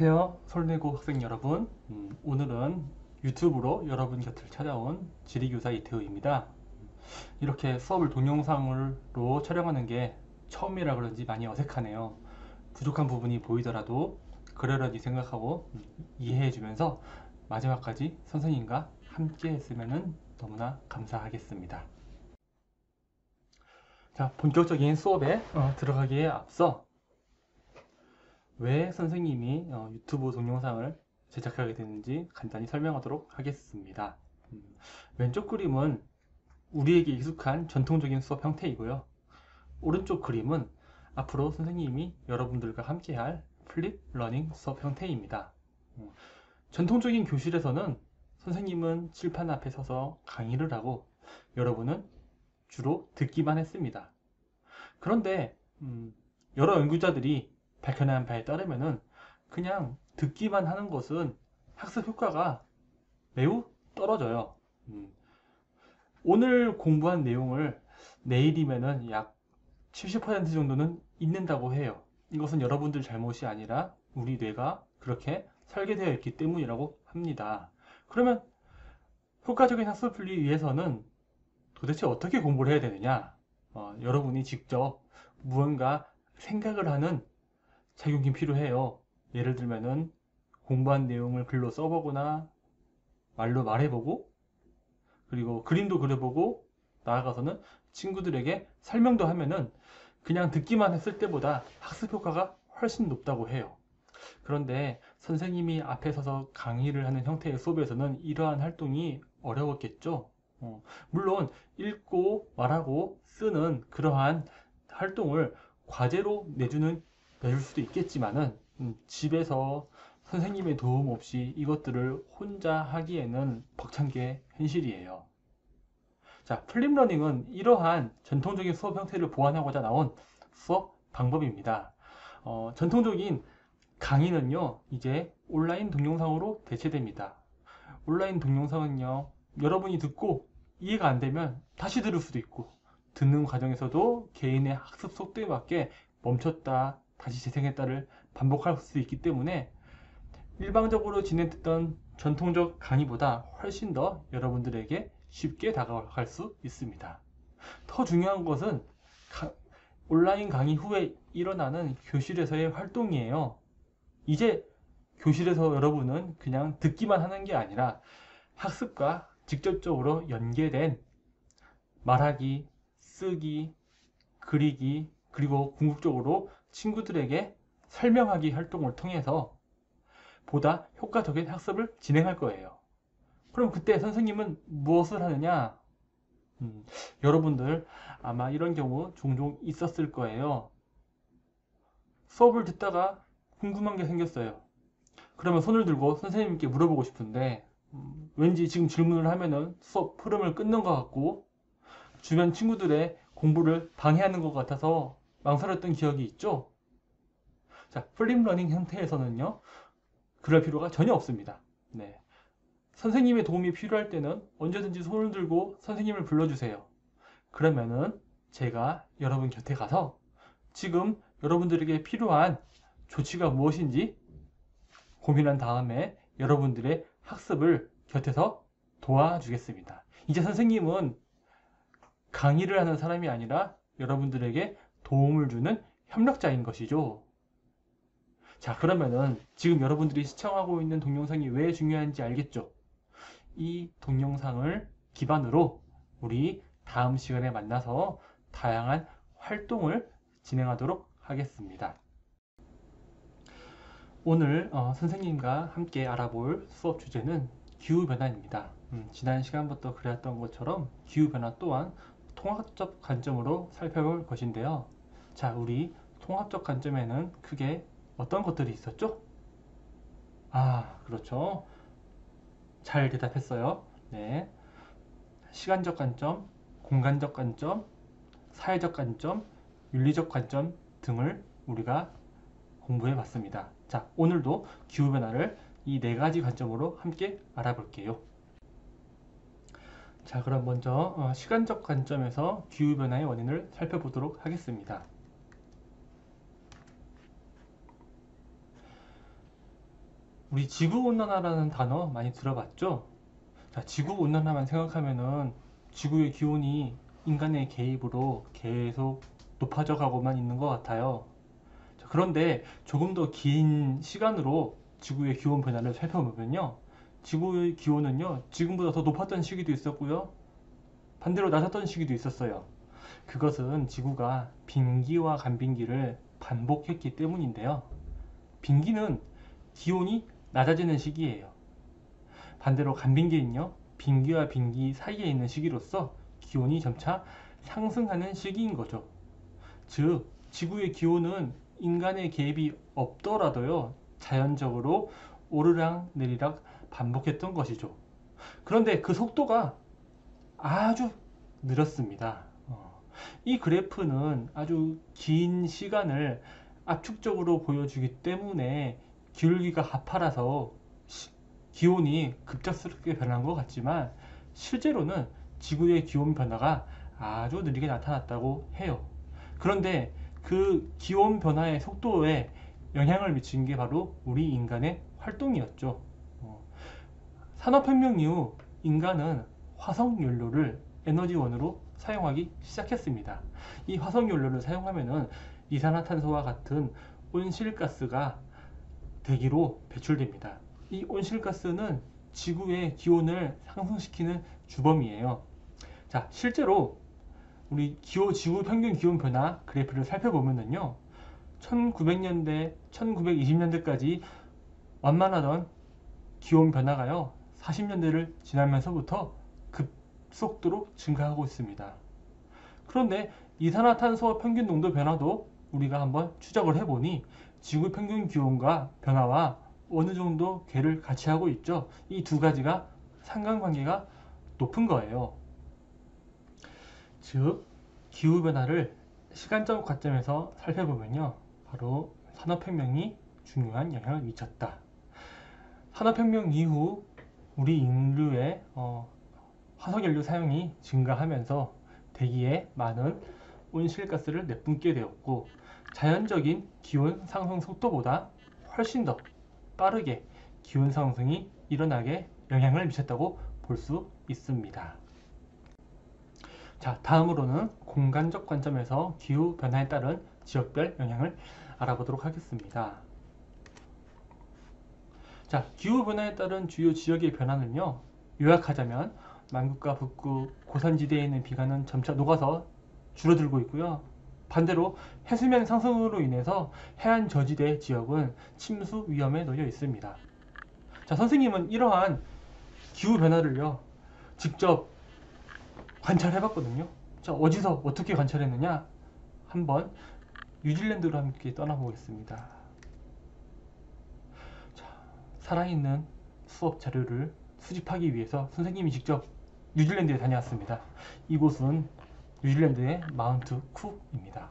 안녕하세요. 서울대고 학생 여러분. 오늘은 유튜브로 여러분 곁을 찾아온 지리교사 이태우입니다. 이렇게 수업을 동영상으로 촬영하는 게 처음이라 그런지 많이 어색하네요. 부족한 부분이 보이더라도 그러려니 생각하고 이해해 주면서 마지막까지 선생님과 함께 했으면 너무나 감사하겠습니다. 자, 본격적인 수업에 들어가기에 앞서 왜 선생님이 유튜브 동영상을 제작하게 됐는지 간단히 설명하도록 하겠습니다. 왼쪽 그림은 우리에게 익숙한 전통적인 수업 형태이고요. 오른쪽 그림은 앞으로 선생님이 여러분들과 함께할 플립 러닝 수업 형태입니다. 전통적인 교실에서는 선생님은 칠판 앞에 서서 강의를 하고 여러분은 주로 듣기만 했습니다. 그런데 여러 연구자들이 밝혀낸 바에 따르면은 그냥 듣기만 하는 것은 학습 효과가 매우 떨어져요. 오늘 공부한 내용을 내일이면은 약 70% 정도는 잊는다고 해요. 이것은 여러분들 잘못이 아니라 우리 뇌가 그렇게 설계되어 있기 때문이라고 합니다. 그러면 효과적인 학습을 위해서는 도대체 어떻게 공부를 해야 되느냐? 여러분이 직접 무언가 생각을 하는 작용이 필요해요. 예를 들면은 공부한 내용을 글로 써보거나 말로 말해보고 그리고 그림도 그려보고 나아가서는 친구들에게 설명도 하면은 그냥 듣기만 했을 때보다 학습 효과가 훨씬 높다고 해요. 그런데 선생님이 앞에 서서 강의를 하는 형태의 수업에서는 이러한 활동이 어려웠겠죠. 물론 읽고 말하고 쓰는 그러한 활동을 과제로 내줄 수도 있겠지만은 집에서 선생님의 도움 없이 이것들을 혼자 하기에는 벅찬 게 현실이에요. 자, 플립러닝은 이러한 전통적인 수업 형태를 보완하고자 나온 수업 방법입니다. 전통적인 강의는요, 이제 온라인 동영상으로 대체됩니다. 온라인 동영상은요, 여러분이 듣고 이해가 안 되면 다시 들을 수도 있고, 듣는 과정에서도 개인의 학습 속도에 맞게 멈췄다, 다시 재생했다를 반복할 수 있기 때문에 일방적으로 진행됐던 전통적 강의보다 훨씬 더 여러분들에게 쉽게 다가갈 수 있습니다. 더 중요한 것은 온라인 강의 후에 일어나는 교실에서의 활동이에요. 이제 교실에서 여러분은 그냥 듣기만 하는 게 아니라 학습과 직접적으로 연계된 말하기, 쓰기, 그리기, 그리고 궁극적으로 친구들에게 설명하기 활동을 통해서 보다 효과적인 학습을 진행할 거예요. 그럼 그때 선생님은 무엇을 하느냐? 여러분들 아마 이런 경우 종종 있었을 거예요. 수업을 듣다가 궁금한 게 생겼어요. 그러면 손을 들고 선생님께 물어보고 싶은데 왠지 지금 질문을 하면은 수업 흐름을 끊는 것 같고 주변 친구들의 공부를 방해하는 것 같아서 망설였던 기억이 있죠? 자, 플립러닝 형태에서는요, 그럴 필요가 전혀 없습니다. 네. 선생님의 도움이 필요할 때는 언제든지 손을 들고 선생님을 불러주세요. 그러면은 제가 여러분 곁에 가서 지금 여러분들에게 필요한 조치가 무엇인지 고민한 다음에 여러분들의 학습을 곁에서 도와주겠습니다. 이제 선생님은 강의를 하는 사람이 아니라 여러분들에게 도움을 주는 협력자인 것이죠. 자, 그러면은 지금 여러분들이 시청하고 있는 동영상이 왜 중요한지 알겠죠? 이 동영상을 기반으로 우리 다음 시간에 만나서 다양한 활동을 진행하도록 하겠습니다. 오늘 선생님과 함께 알아볼 수업 주제는 기후변화입니다. 지난 시간부터 그랬던 것처럼 기후변화 또한 통합적 관점으로 살펴볼 것인데요. 자, 우리 통합적 관점에는 크게 어떤 것들이 있었죠? 그렇죠. 잘 대답했어요. 네. 시간적 관점, 공간적 관점, 사회적 관점, 윤리적 관점 등을 우리가 공부해 봤습니다. 자, 오늘도 기후변화를 이 네 가지 관점으로 함께 알아볼게요. 자, 그럼 먼저 시간적 관점에서 기후변화의 원인을 살펴보도록 하겠습니다. 우리 지구온난화라는 단어 많이 들어봤죠? 자, 지구온난화만 생각하면은 지구의 기온이 인간의 개입으로 계속 높아져 가고만 있는 것 같아요. 자, 그런데 조금 더 긴 시간으로 지구의 기온 변화를 살펴보면요. 지구의 기온은요, 지금보다 더 높았던 시기도 있었고요. 반대로 낮았던 시기도 있었어요. 그것은 지구가 빙기와 간빙기를 반복했기 때문인데요. 빙기는 기온이 낮아지는 시기예요. 반대로 간빙기는요, 빙기와 빙기 사이에 있는 시기로서 기온이 점차 상승하는 시기인 거죠. 즉, 지구의 기온은 인간의 개입이 없더라도요, 자연적으로 오르락 내리락 반복했던 것이죠. 그런데 그 속도가 아주 느렸습니다. 이 그래프는 아주 긴 시간을 압축적으로 보여주기 때문에 기울기가 가파라서 기온이 급작스럽게 변한 것 같지만 실제로는 지구의 기온 변화가 아주 느리게 나타났다고 해요. 그런데 그 기온 변화의 속도에 영향을 미친 게 바로 우리 인간의 활동이었죠. 산업혁명 이후 인간은 화석연료를 에너지원으로 사용하기 시작했습니다. 이 화석연료를 사용하면은 이산화탄소와 같은 온실가스가 대기로 배출됩니다. 이 온실가스는 지구의 기온을 상승시키는 주범이에요. 자, 실제로 우리 지구 평균 기온 변화 그래프를 살펴보면요. 1900년대, 1920년대까지 완만하던 기온 변화가요. 40년대를 지나면서부터 급속도로 증가하고 있습니다. 그런데 이산화탄소 평균 농도 변화도 우리가 한번 추적을 해보니 지구 평균 기온과 변화와 어느 정도 궤를 같이 하고 있죠. 이 두 가지가 상관관계가 높은 거예요. 즉, 기후변화를 시간적 관점에서 살펴보면요. 바로 산업혁명이 중요한 영향을 미쳤다. 산업혁명 이후 우리 인류의 화석연료 사용이 증가하면서 대기에 많은 온실가스를 내뿜게 되었고 자연적인 기온 상승 속도보다 훨씬 더 빠르게 기온 상승이 일어나게 영향을 미쳤다고 볼 수 있습니다. 자, 다음으로는 공간적 관점에서 기후 변화에 따른 지역별 영향을 알아보도록 하겠습니다. 자, 기후 변화에 따른 주요 지역의 변화는요. 요약하자면 남극과 북극, 고산지대에 있는 비가는 점차 녹아서 줄어들고 있고요. 반대로 해수면 상승으로 인해서 해안 저지대 지역은 침수 위험에 놓여 있습니다. 자, 선생님은 이러한 기후 변화를요. 직접 관찰해 봤거든요. 자, 어디서 어떻게 관찰했느냐? 한번 뉴질랜드로 함께 떠나보겠습니다. 자, 살아있는 수업 자료를 수집하기 위해서 선생님이 직접 뉴질랜드에 다녀왔습니다. 이곳은 뉴질랜드의 마운트 쿡입니다.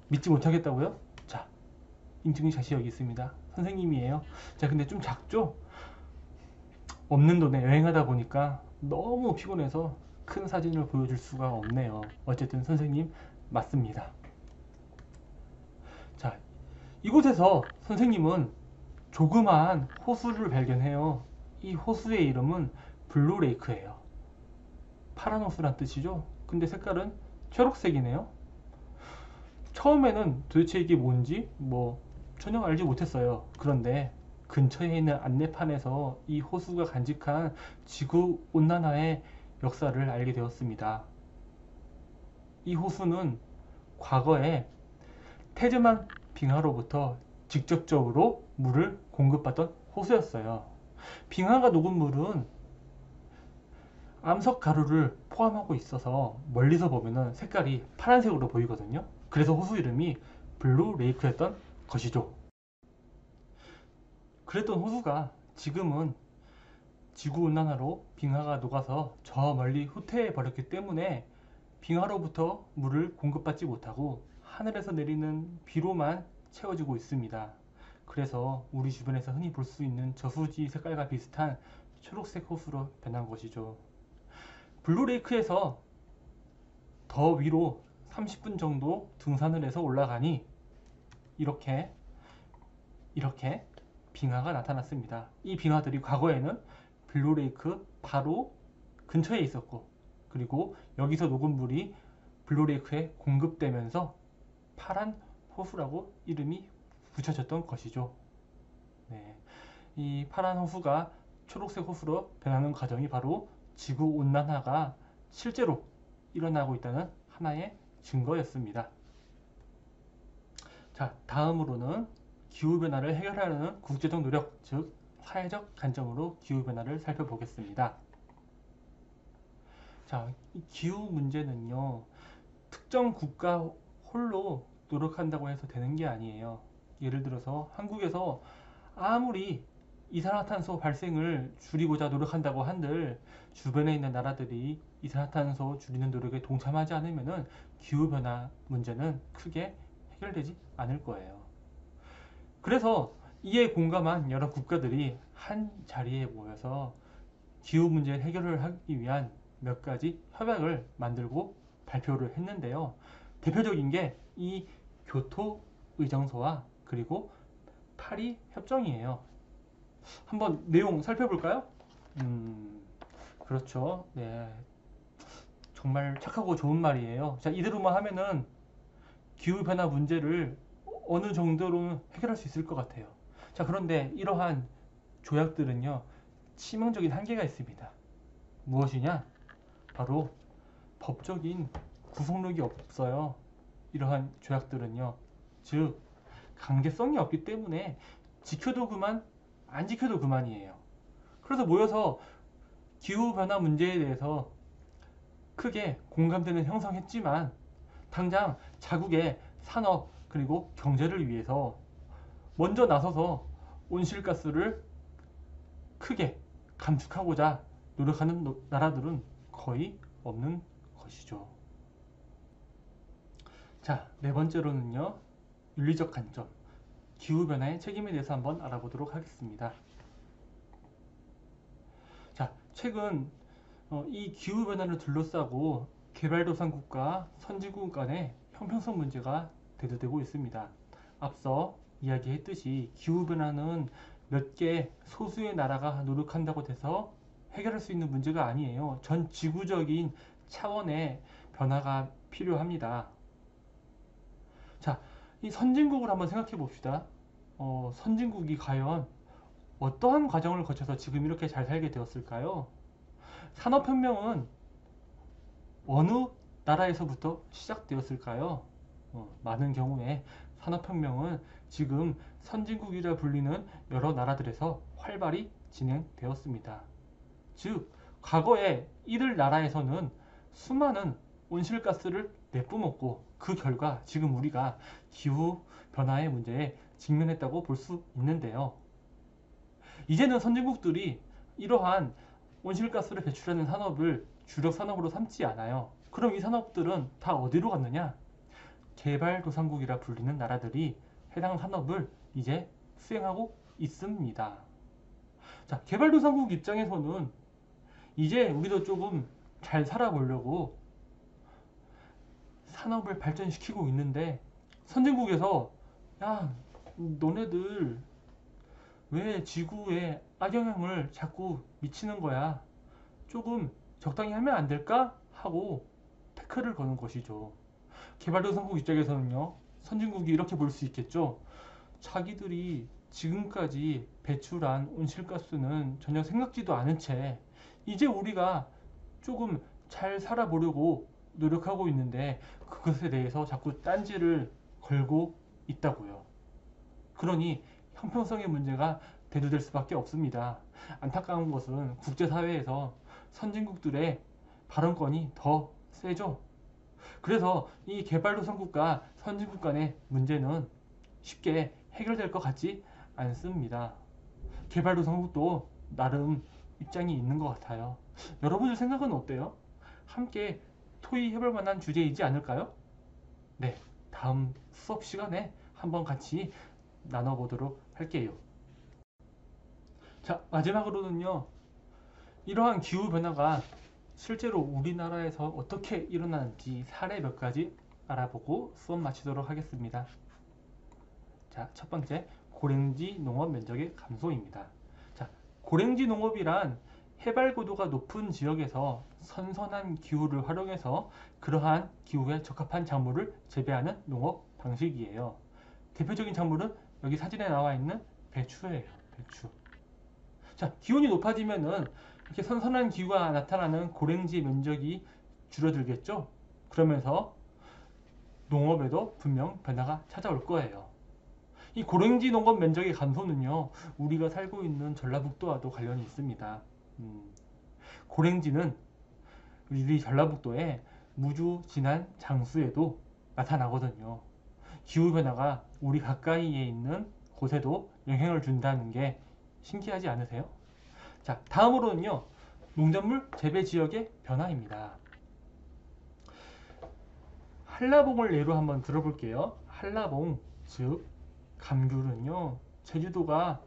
믿지 못하겠다고요? 자, 인증샷이 여기 있습니다. 선생님이에요. 자, 근데 좀 작죠? 없는 돈에 여행하다 보니까 너무 피곤해서 큰 사진을 보여줄 수가 없네요. 어쨌든 선생님 맞습니다. 자, 이곳에서 선생님은 조그마한 호수를 발견해요. 이 호수의 이름은 블루레이크예요. 파란 호수란 뜻이죠. 근데 색깔은 초록색이네요. 처음에는 도대체 이게 뭔지 전혀 알지 못했어요. 그런데 근처에 있는 안내판에서 이 호수가 간직한 지구 온난화의 역사를 알게 되었습니다. 이 호수는 과거에 태즈만 빙하로부터 직접적으로 물을 공급받던 호수였어요. 빙하가 녹은 물은 암석 가루를 포함하고 있어서 멀리서 보면 색깔이 파란색으로 보이거든요. 그래서 호수 이름이 블루 레이크였던 것이죠. 그랬던 호수가 지금은 지구온난화로 빙하가 녹아서 저 멀리 후퇴해 버렸기 때문에 빙하로부터 물을 공급받지 못하고 하늘에서 내리는 비로만 채워지고 있습니다. 그래서 우리 주변에서 흔히 볼 수 있는 저수지 색깔과 비슷한 초록색 호수로 변한 것이죠. 블루레이크에서 더 위로 30분 정도 등산을 해서 올라가니 이렇게 빙하가 나타났습니다. 이 빙하들이 과거에는 블루레이크 바로 근처에 있었고, 그리고 여기서 녹은 물이 블루레이크에 공급되면서 파란 호수라고 이름이 붙여졌던 것이죠. 네, 이 파란 호수가 초록색 호수로 변하는 과정이 바로 지구온난화가 실제로 일어나고 있다는 하나의 증거였습니다. 자, 다음으로는 기후변화를 해결하려는 국제적 노력, 즉 사회적 관점으로 기후변화를 살펴보겠습니다. 자, 이 기후 문제는요, 특정 국가 홀로 노력한다고 해서 되는 게 아니에요. 예를 들어서 한국에서 아무리 이산화탄소 발생을 줄이고자 노력한다고 한들 주변에 있는 나라들이 이산화탄소 줄이는 노력에 동참하지 않으면 기후변화 문제는 크게 해결되지 않을 거예요. 그래서 이에 공감한 여러 국가들이 한 자리에 모여서 기후 문제 해결을 하기 위한 몇 가지 협약을 만들고 발표를 했는데요. 대표적인 게 이 교토 의정서와 그리고 파리 협정이에요. 한번 내용 살펴볼까요? 그렇죠. 네, 정말 착하고 좋은 말이에요. 자, 이대로만 하면은 기후변화 문제를 어느 정도로는 해결할 수 있을 것 같아요. 자, 그런데 이러한 조약들은요, 치명적인 한계가 있습니다. 무엇이냐? 바로 법적인 구속력이 없어요. 이러한 조약들은요, 즉 강제성이 없기 때문에 지켜도 그만, 안 지켜도 그만이에요. 그래서 모여서 기후변화 문제에 대해서 크게 공감대는 형성했지만 당장 자국의 산업 그리고 경제를 위해서 먼저 나서서 온실가스를 크게 감축하고자 노력하는 나라들은 거의 없는 것이죠. 자, 네 번째로는요, 윤리적 관점, 기후변화의 책임에 대해서 한번 알아보도록 하겠습니다. 자, 최근 이 기후변화를 둘러싸고 개발도상국과 선진국 간의 형평성 문제가 대두되고 있습니다. 앞서 이야기했듯이 기후변화는 몇 개 소수의 나라가 노력한다고 돼서 해결할 수 있는 문제가 아니에요. 전 지구적인 차원의 변화가 필요합니다. 자, 이 선진국을 한번 생각해 봅시다. 선진국이 과연 어떠한 과정을 거쳐서 지금 이렇게 잘 살게 되었을까요? 산업혁명은 어느 나라에서부터 시작되었을까요? 많은 경우에 산업혁명은 지금 선진국이라 불리는 여러 나라들에서 활발히 진행되었습니다. 즉, 과거에 이들 나라에서는 수많은 온실가스를 내뿜었고 그 결과 지금 우리가 기후변화의 문제에 직면했다고 볼 수 있는데요. 이제는 선진국들이 이러한 온실가스를 배출하는 산업을 주력 산업으로 삼지 않아요. 그럼 이 산업들은 다 어디로 갔느냐? 개발도상국이라 불리는 나라들이 해당 산업을 이제 수행하고 있습니다. 자, 개발도상국 입장에서는 이제 우리도 조금 잘 살아보려고 산업을 발전시키고 있는데 선진국에서 야, 너네들 왜 지구에 악영향을 자꾸 미치는 거야? 조금 적당히 하면 안 될까? 하고 태클을 거는 것이죠. 개발도상국 입장에서는요, 선진국이 이렇게 볼 수 있겠죠. 자기들이 지금까지 배출한 온실가스는 전혀 생각지도 않은 채 이제 우리가 조금 잘 살아보려고 노력하고 있는데 그것에 대해서 자꾸 딴지를 걸고 있다고요. 그러니 형평성의 문제가 대두될 수밖에 없습니다. 안타까운 것은 국제사회에서 선진국들의 발언권이 더 세죠. 그래서 이 개발도상국과 선진국 간의 문제는 쉽게 해결될 것 같지 않습니다. 개발도상국도 나름 입장이 있는 것 같아요. 여러분들 생각은 어때요? 함께 토의해볼 만한 주제이지 않을까요? 네, 다음 수업 시간에 한번 같이 나눠보도록 할게요. 자, 마지막으로는요, 이러한 기후변화가 실제로 우리나라에서 어떻게 일어나는지 사례 몇 가지 알아보고 수업 마치도록 하겠습니다. 자, 첫 번째, 고랭지 농업 면적의 감소입니다. 자, 고랭지 농업이란 해발 고도가 높은 지역에서 선선한 기후를 활용해서 그러한 기후에 적합한 작물을 재배하는 농업 방식이에요. 대표적인 작물은 여기 사진에 나와 있는 배추예요. 배추. 자, 기온이 높아지면은 이렇게 선선한 기후가 나타나는 고랭지 면적이 줄어들겠죠? 그러면서 농업에도 분명 변화가 찾아올 거예요. 이 고랭지 농업 면적의 감소는요, 우리가 살고 있는 전라북도와도 관련이 있습니다. 고랭지는 우리 전라북도의 무주진한 장수에도 나타나거든요. 기후변화가 우리 가까이에 있는 곳에도 영향을 준다는 게 신기하지 않으세요? 자, 다음으로는요, 농작물 재배 지역의 변화입니다. 한라봉을 예로 한번 들어볼게요. 한라봉, 즉 감귤은요, 제주도가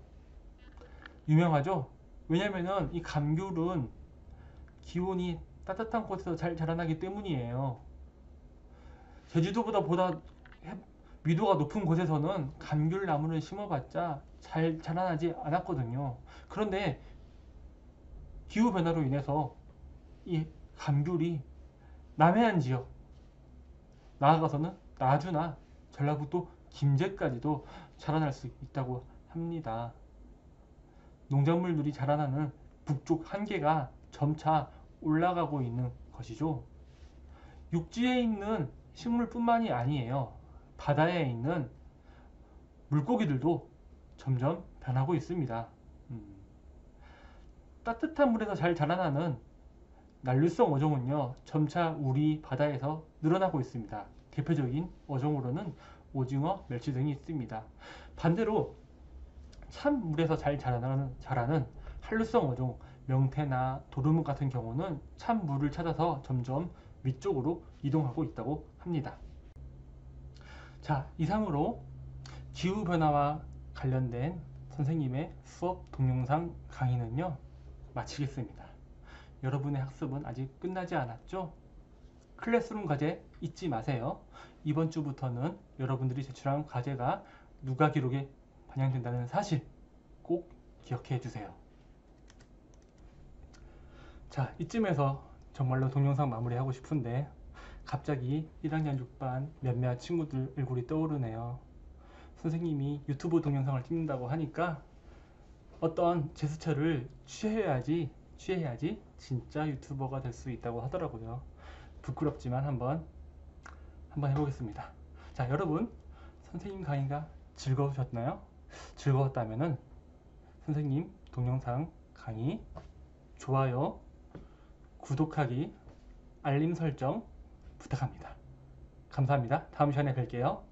유명하죠. 왜냐면은 이 감귤은 기온이 따뜻한 곳에서 잘 자라나기 때문이에요. 제주도보다 위도가 높은 곳에서는 감귤 나무를 심어봤자 잘 자라나지 않았거든요. 그런데 기후 변화로 인해서 이 감귤이 남해안 지역, 나아가서는 나주나 전라북도 김제까지도 자라날 수 있다고 합니다. 농작물들이 자라나는 북쪽 한계가 점차 올라가고 있는 것이죠. 육지에 있는 식물뿐만이 아니에요. 바다에 있는 물고기들도 점점 변하고 있습니다. 따뜻한 물에서 잘 자라나는 난류성 어종은요, 점차 우리 바다에서 늘어나고 있습니다. 대표적인 어종으로는 오징어, 멸치 등이 있습니다. 반대로 찬물에서 잘 자라는 한류성 어종, 명태나 도루묵 같은 경우는 찬물을 찾아서 점점 위쪽으로 이동하고 있다고 합니다. 자, 이상으로 기후변화와 관련된 선생님의 수업 동영상 강의는요, 마치겠습니다. 여러분의 학습은 아직 끝나지 않았죠? 클래스룸 과제 잊지 마세요. 이번 주부터는 여러분들이 제출한 과제가 누가 기록에 반영된다는 사실 꼭 기억해 주세요. 자, 이쯤에서 정말로 동영상 마무리하고 싶은데 갑자기 1학년 6반 몇몇 친구들 얼굴이 떠오르네요. 선생님이 유튜브 동영상을 찍는다고 하니까 어떤 제스처를 취해야지 진짜 유튜버가 될 수 있다고 하더라고요. 부끄럽지만 한번 해보겠습니다. 자, 여러분, 선생님 강의가 즐거우셨나요? 즐거웠다면은 선생님 동영상 강의 좋아요, 구독하기, 알림 설정 부탁합니다. 감사합니다. 다음 시간에 뵐게요.